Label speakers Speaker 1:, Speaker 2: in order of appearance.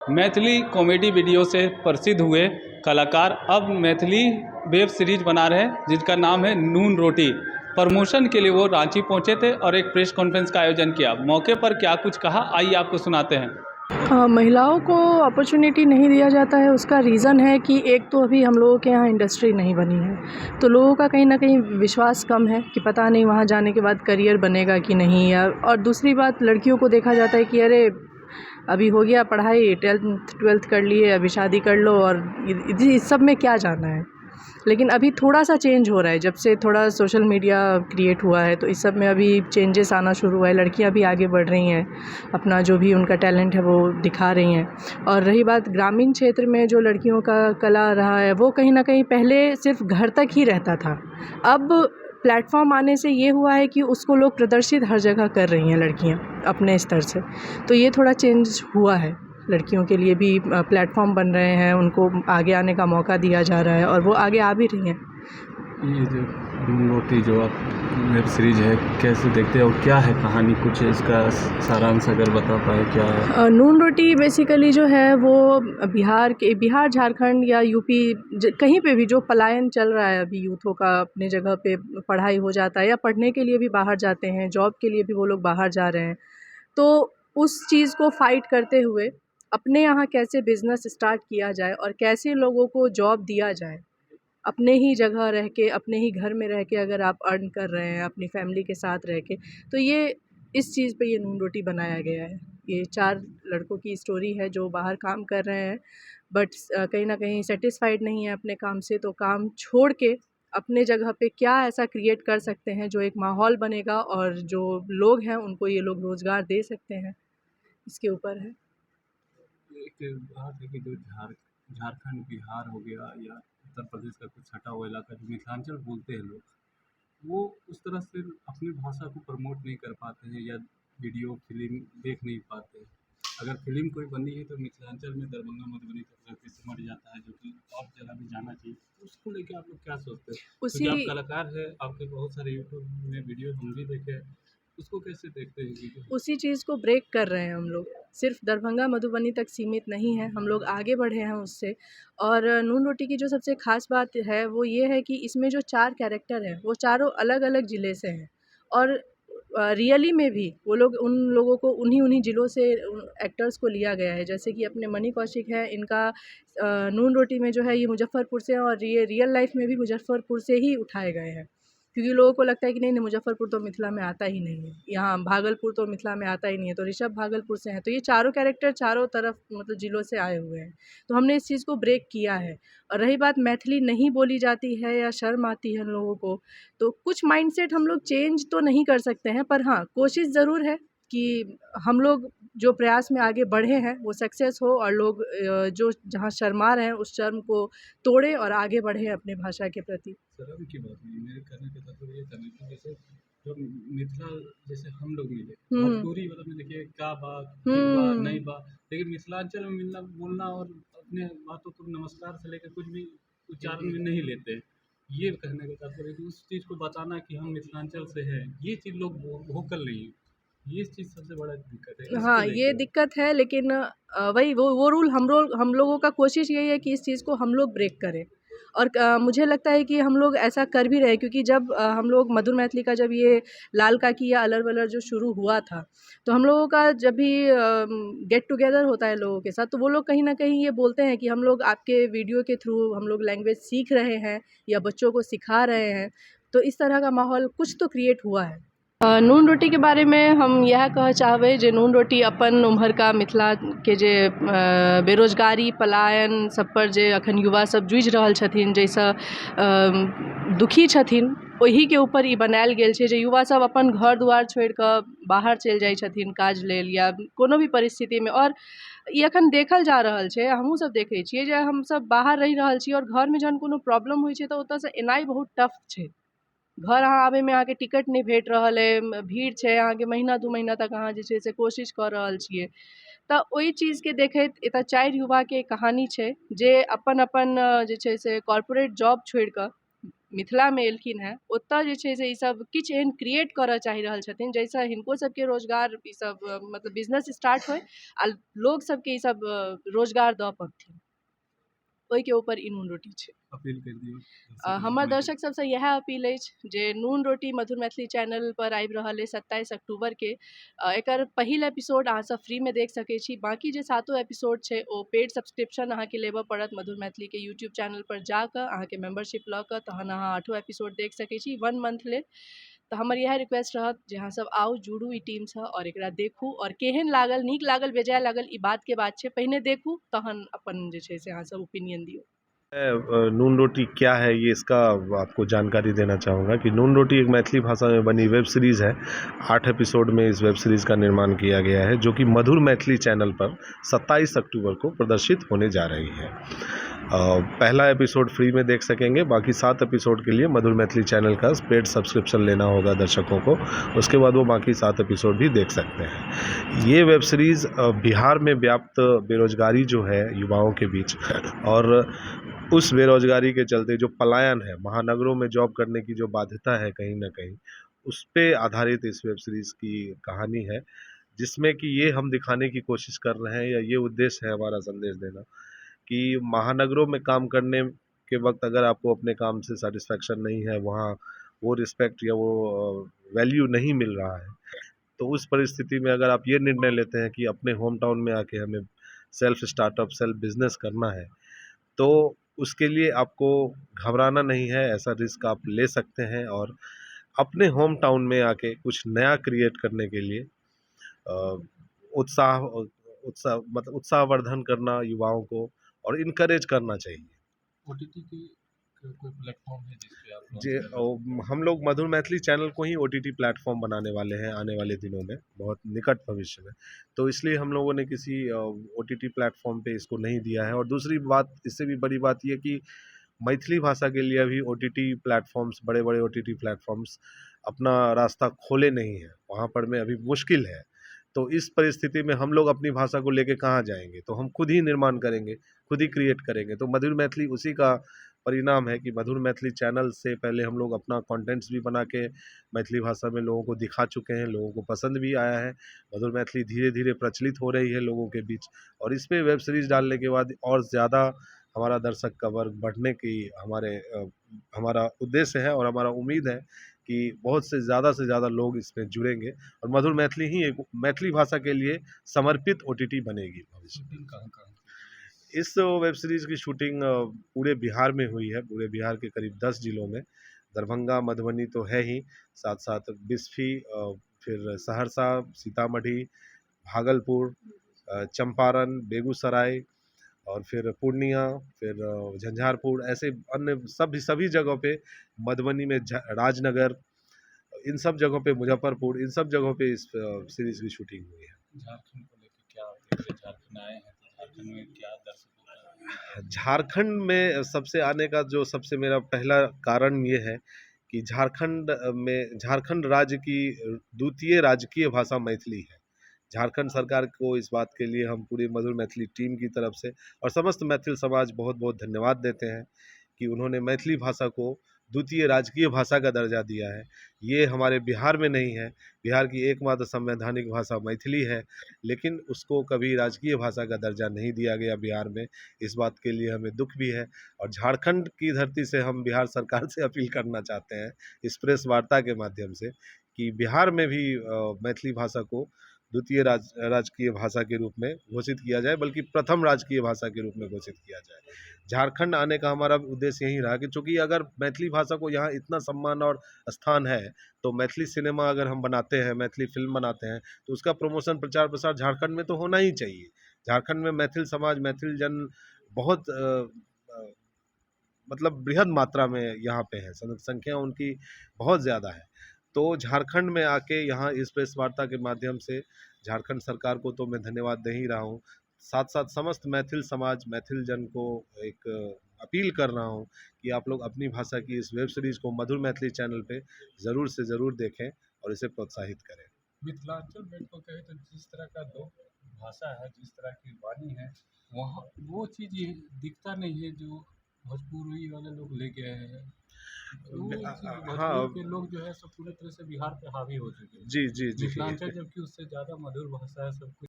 Speaker 1: Maithili comedy video से प्रसिद्ध हुए कलाकार अब मैथिली वेब सीरीज बना रहे हैं जिसका नाम है नून रोटी। प्रमोशन के लिए वो रांची पहुंचे थे और एक प्रेस कॉन्फ्रेंस का आयोजन किया। मौके पर क्या कुछ कहा, आइए आपको सुनाते हैं।
Speaker 2: महिलाओं को अपॉर्चुनिटी नहीं दिया जाता है, उसका रीज़न है कि एक तो अभी हम लोगों के यहाँ इंडस्ट्री नहीं बनी है, तो लोगों का कहीं ना कहीं विश्वास कम है कि पता नहीं वहाँ जाने के बाद करियर बनेगा कि नहीं। या और दूसरी बात, लड़कियों को देखा जाता है कि अरे अभी हो गया पढ़ाई, 12th कर लिए, अभी शादी कर लो, और इस सब में क्या जाना है। लेकिन अभी थोड़ा सा चेंज हो रहा है, जब से थोड़ा सोशल मीडिया क्रिएट हुआ है तो इस सब में अभी चेंजेस आना शुरू हुआ है। लड़कियां भी आगे बढ़ रही हैं, अपना जो भी उनका टैलेंट है वो दिखा रही हैं। और रही बात ग्रामीण क्षेत्र में जो लड़कियों का कला रहा है, वो कहीं ना कहीं पहले सिर्फ घर तक ही रहता था। अब प्लेटफॉर्म आने से ये हुआ है कि उसको लोग प्रदर्शित हर जगह कर रही हैं लड़कियां अपने स्तर से। तो ये थोड़ा चेंज हुआ है, लड़कियों के लिए भी प्लेटफॉर्म बन रहे हैं, उनको आगे आने का मौका दिया जा रहा है और वो आगे आ भी रही हैं।
Speaker 3: ये जो नून रोटी जो आप वेब सीरीज है, कैसे देखते हैं और क्या है कहानी, कुछ इसका सारांश अगर बता पाए क्या है?
Speaker 2: नून रोटी बेसिकली जो है वो बिहार झारखंड या यूपी कहीं पे भी जो पलायन चल रहा है अभी यूथों का, अपने जगह पे पढ़ाई हो जाता है या पढ़ने के लिए भी बाहर जाते हैं, जॉब के लिए भी वो लोग बाहर जा रहे हैं, तो उस चीज़ को फाइट करते हुए अपने यहाँ कैसे बिज़नेस स्टार्ट किया जाए और कैसे लोगों को जॉब दिया जाए। अपने ही जगह रह के, अपने ही घर में रह के अगर आप अर्न कर रहे हैं अपनी फैमिली के साथ रह के, तो ये इस चीज़ पे ये नून रोटी बनाया गया है। ये 4 लड़कों की स्टोरी है जो बाहर काम कर रहे हैं, बट कहीं ना कहीं सेटिस्फाइड नहीं है अपने काम से, तो काम छोड़ के अपने जगह पे क्या ऐसा क्रिएट कर सकते हैं जो एक माहौल बनेगा और जो लोग हैं उनको ये लोग रोज़गार दे सकते हैं, इसके ऊपर है।
Speaker 3: एक बात है कि जो झारखंड बिहार हो गया या उत्तर प्रदेश का कुछ सटा हुआ इलाका जो मिथिलांचल बोलते हैं लोग, वो उस तरह से अपनी भाषा को प्रमोट नहीं कर पाते हैं या वीडियो फिल्म देख नहीं पाते हैं। अगर फिल्म कोई बनी है तो मिथिलांचल में दरभंगा मधुबनी तक धरती सिमट जाता है, जो कि और जगह भी जाना चाहिए। तो उसको लेके आप लोग क्या सोचते हैं? क्योंकि
Speaker 2: उसी
Speaker 3: आप कलाकार हैं, आपके बहुत सारे यूट्यूब में वीडियो हम भी देखे हैं, उसको कैसे देखते हैं वीडियो?
Speaker 2: उसी चीज़ को ब्रेक कर रहे हैं हम लोग। सिर्फ दरभंगा मधुबनी तक सीमित नहीं है, हम लोग आगे बढ़े हैं उससे। और नून रोटी की जो सबसे ख़ास बात है वो ये है कि इसमें जो 4 कैरेक्टर हैं वो चारों अलग-अलग ज़िले से हैं। और रियली में भी वो लोग, उन लोगों को उन्हीं ज़िलों से एक्टर्स को लिया गया है। जैसे कि अपने मनी कौशिक हैं, इनका नून रोटी में जो है ये मुज़फ़्फ़रपुर से, और ये रियल लाइफ़ में भी मुज़फ़्फ़रपुर से ही उठाए गए हैं। क्योंकि लोगों को लगता है कि नहीं मुज़फ़्फ़रपुर तो मिथिला में आता ही नहीं है, यहाँ भागलपुर तो मिथिला में आता ही नहीं है, तो ऋषभ भागलपुर से हैं। तो ये चारों कैरेक्टर चारों तरफ मतलब ज़िलों से आए हुए हैं, तो हमने इस चीज़ को ब्रेक किया है। और रही बात मैथिली नहीं बोली जाती है या शर्म आती है लोगों को, तो कुछ माइंडसेट हम लोग चेंज तो नहीं कर सकते हैं, पर हाँ कोशिश ज़रूर है कि हम लोग जो प्रयास में आगे बढ़े हैं वो सक्सेस हो, और लोग जो जहाँ शर्मा रहे हैं उस शर्म को तोड़े और आगे बढ़े अपने भाषा के प्रति।
Speaker 3: शर्म की बात नहीं, मेरे कहने का तात्पर्य ये था ना कि जैसे जो मिथिला, जैसे हम लोग मिले भोजपुरी वाला में देखिए क्या बात, ठीक बा नहीं बा, लेकिन मिथिलांचल में मिलना बोलना और अपने बातों को नमस्कार से लेकर कुछ भी उच्चारण में नहीं लेते। ये कहने का तात्पर्य कि उस चीज़ को बताना कि हम मिथिलांचल से हैं, ये चीज़ लोग वोकल नहीं है। ये चीज़ सबसे बड़ा दिक्कत है, इसको
Speaker 2: हाँ, ये
Speaker 3: लेके।
Speaker 2: दिक्कत है, लेकिन वही वो रूल हम लोगों का कोशिश यही है कि इस चीज़ को हम लोग ब्रेक करें। और मुझे लगता है कि हम लोग ऐसा कर भी रहे हैं, क्योंकि जब हम लोग मधुर मैथिली का जब ये लाल काकी या अलर वलर जो शुरू हुआ था, तो हम लोगों का जब भी गेट टुगेदर होता है लोगों के साथ, तो वो लोग कहीं न कहीं ये बोलते हैं कि हम लोग आपके वीडियो के थ्रू हम लोग लैंग्वेज सीख रहे हैं या बच्चों को सिखा रहे हैं। तो इस तरह का माहौल कुछ तो क्रिएट हुआ है। नून रोटी के बारे में हम यह कह चाहबै जे नून रोटी अपन उम्हरका मिथिला के जे बेरोजगारी पलायन सब पर जे अखन युवा सब जूझि रहल छथिन, जाहिसँ दुखी छथिन, ओही के ऊपर ई बनायल गेल छै जे युवा सब अपन घर दुआर छोड़ि कऽ बाहर चलि जाइ छथिन काज लेल या कोनो भी परिस्थिति में। और ई अखन देखल जा रहल छै, हमहूँ सब देखै छियै जे हम सब बाहर रहि रहल छी और घर में जहन कोनो प्रॉब्लम होइ छै तऽ ओतऽ से एनाइ बहुत टफ छै। घर अहाँ आबै में अहाँके टिकट नहीं भेट रहल अइ, भीड़ छै, अहाँके महीना 2 महीना तक अहाँ जे छै से कोशिश कऽ रहल छियै। तऽ ओहि चीजके देखैत एतऽ 4 युवाके कहानी छै जे अपन अपन जे छै से कॉर्पोरेट जॉब छोड़ि कऽ मिथिला में एलखिन हैं ओतऽ जे छै से ई सब किछु एहन क्रिएट करऽ चाहि रहल छथिन जाहिसँ हिनको सबके रोजगार ई सब मतलब बिजनेस स्टार्ट होय आ लोग सबके ई सब रोजगार दऽ पबथिन, ओहिके ऊपर ई नून रोटी छै।
Speaker 3: अपील कर दियौ
Speaker 2: हमर दर्शक सबसँ इएह अपील अछि जे नून रोटी मधुर मैथिली चैनल पर आबि रहल अछि 27 अक्टूबरके। एकर पहिल एपिसोड अहाँसब फ्रीमे देख सकै छी, बाकी जे 7 एपिसोड छै ओ पेड सब्सक्रिप्शन अहाँके लेबऽ पड़त मधुर मैथिलीके यूट्यूब चैनल पर जाकऽ अहाँके मेम्बरशिप लऽ कऽ तहन अहाँ 8 एपिसोड देख सकै छी 1 मंथ लेल। तऽ हमर इएह रिक्वेस्ट रहत जे अहाँ सब आउ जुड़ू ई टीमसँ आओर एकरा देखू आओर केहन लागल, नीक लागल, बेजाय लागल ई बातके बात छै, पहिने देखू तहन अपन जे छै से अहाँ सब ओपिनियन दियौ।
Speaker 4: नून रोटी क्या है ये इसका आपको जानकारी देना चाहूँगा कि नून रोटी एक मैथिली भाषा में बनी वेब सीरीज़ है। 8 एपिसोड में इस वेब सीरीज़ का निर्माण किया गया है जो कि मधुर मैथिली चैनल पर 27 अक्टूबर को प्रदर्शित होने जा रही है। पहला एपिसोड फ्री में देख सकेंगे, बाकी 7 एपिसोड के लिए मधुर मैथिली चैनल का पेड सब्सक्रिप्शन लेना होगा दर्शकों को, उसके बाद वो बाकी 7 एपिसोड भी देख सकते हैं। ये वेब सीरीज़ बिहार में व्याप्त बेरोजगारी जो है युवाओं के बीच और उस बेरोजगारी के चलते जो पलायन है, महानगरों में जॉब करने की जो बाध्यता है कहीं ना कहीं, उस पे आधारित इस वेब सीरीज़ की कहानी है, जिसमें कि ये हम दिखाने की कोशिश कर रहे हैं या ये उद्देश्य है हमारा संदेश देना कि महानगरों में काम करने के वक्त अगर आपको अपने काम से सेटिस्फेक्शन नहीं है, वहाँ वो रिस्पेक्ट या वो वैल्यू नहीं मिल रहा है, तो उस परिस्थिति में अगर आप ये निर्णय लेते हैं कि अपने होम टाउन में आके हमें सेल्फ स्टार्टअप, सेल्फ बिजनेस करना है, तो उसके लिए आपको घबराना नहीं है, ऐसा रिस्क आप ले सकते हैं और अपने होम टाउन में आके कुछ नया क्रिएट करने के लिए उत्साह उत्साह मतलब उत्साहवर्धन करना युवाओं को और इनकरेज करना चाहिए।
Speaker 3: ओटीटी की कोई प्लेटफॉर्म है जिस पे आप launch
Speaker 4: जे
Speaker 3: कर रहे हैं?
Speaker 4: हम लोग मधुर मैथिली चैनल को ही ओटीटी प्लेटफॉर्म बनाने वाले हैं आने वाले दिनों में, बहुत निकट भविष्य में, तो इसलिए हम लोगों ने किसी ओटीटी प्लेटफॉर्म पे इसको नहीं दिया है। और दूसरी बात, इससे भी बड़ी बात ये कि मैथिली भाषा के लिए अभी ओटीटी प्लेटफॉर्म्स, बड़े बड़े ओटीटी प्लेटफॉर्म्स अपना रास्ता खोले नहीं है, वहाँ पर में अभी मुश्किल है। तो इस परिस्थिति में हम लोग अपनी भाषा को लेके कहाँ जाएंगे, तो हम खुद ही निर्माण करेंगे, खुद ही क्रिएट करेंगे। तो मधुर मैथिली उसी का परिणाम है कि मधुर मैथिली चैनल से पहले हम लोग अपना कंटेंट्स भी बना के मैथिली भाषा में लोगों को दिखा चुके हैं, लोगों को पसंद भी आया है। मधुर मैथिली धीरे धीरे प्रचलित हो रही है लोगों के बीच, और इस पे वेब सीरीज़ डालने के बाद और ज़्यादा हमारा दर्शक का वर्ग बढ़ने की हमारा उद्देश्य है और हमारा उम्मीद है कि बहुत से ज़्यादा लोग इसमें जुड़ेंगे और मधुर मैथिली ही एक मैथिली भाषा के लिए समर्पित ओटीटी बनेगी भविष्य में।
Speaker 3: शूटिंग कहाँ कहाँ
Speaker 4: इस वेब सीरीज़ की शूटिंग पूरे बिहार में हुई है, पूरे बिहार के करीब 10 जिलों में। दरभंगा, मधुबनी तो है ही, साथ साथ बिस्फी, फिर सहरसा, सीतामढ़ी, भागलपुर, चंपारण, बेगूसराय और फिर पूर्णिया, फिर झंझारपुर, ऐसे अन्य सभी जगहों पे, मधुबनी में राजनगर, इन सब जगहों पे, मुजफ्फरपुर, इन सब जगहों पे इस सीरीज़ की शूटिंग हुई है।
Speaker 3: झारखंड को लेके क्या अपडेट है? झारखंड आए हैं तो झारखंड में क्या दर्शकों का?
Speaker 4: झारखंड में सबसे आने का जो सबसे मेरा पहला कारण ये है कि झारखंड राज्य की द्वितीय राजकीय भाषा मैथिली है। झारखंड सरकार को इस बात के लिए हम पूरी मधुर मैथिली टीम की तरफ से और समस्त मैथिल समाज बहुत बहुत धन्यवाद देते हैं कि उन्होंने मैथिली भाषा को द्वितीय राजकीय भाषा का दर्जा दिया है। ये हमारे बिहार में नहीं है, बिहार की एकमात्र संवैधानिक भाषा मैथिली है, लेकिन उसको कभी राजकीय भाषा का दर्जा नहीं दिया गया बिहार में। इस बात के लिए हमें दुख भी है और झारखंड की धरती से हम बिहार सरकार से अपील करना चाहते हैं इस प्रेस वार्ता के माध्यम से कि बिहार में भी मैथिली भाषा को द्वितीय राजकीय भाषा के रूप में घोषित किया जाए, बल्कि प्रथम राजकीय भाषा के रूप में घोषित किया जाए। झारखंड आने का हमारा उद्देश्य यही रहा कि चूंकि अगर मैथिली भाषा को यहाँ इतना सम्मान और स्थान है, तो मैथिली सिनेमा अगर हम बनाते हैं, मैथिली फिल्म बनाते हैं, तो उसका प्रमोशन, प्रचार प्रसार झारखंड में तो होना ही चाहिए। झारखंड में मैथिल समाज, मैथिल जन बहुत मतलब बृहद मात्रा में यहाँ पे है, संख्या उनकी बहुत ज़्यादा है। तो झारखंड में आके यहाँ इस प्रेस वार्ता के माध्यम से झारखंड सरकार को तो मैं धन्यवाद दे ही रहा हूँ, साथ साथ समस्त मैथिल समाज, मैथिल जन को एक अपील कर रहा हूँ कि आप लोग अपनी भाषा की इस वेब सीरीज़ को मधुर मैथिली चैनल पे ज़रूर से ज़रूर देखें और इसे प्रोत्साहित करें।
Speaker 3: मिथिलांचल बेल्ट को कहे तो जिस तरह का लोक भाषा है, जिस तरह की वाणी है, वहाँ वो चीज़ ये दिखता नहीं है जो भोजपुरी वाले लोग लेके आए हैं। तो
Speaker 4: हाँ
Speaker 3: भोजपुर के लोग जो है सब पूरी तरह से बिहार पे हावी हो चुके हैं।
Speaker 4: जी जी जी
Speaker 3: मिथिलांचल जबकि उससे ज़्यादा मधुर भाषा है, सब कुछ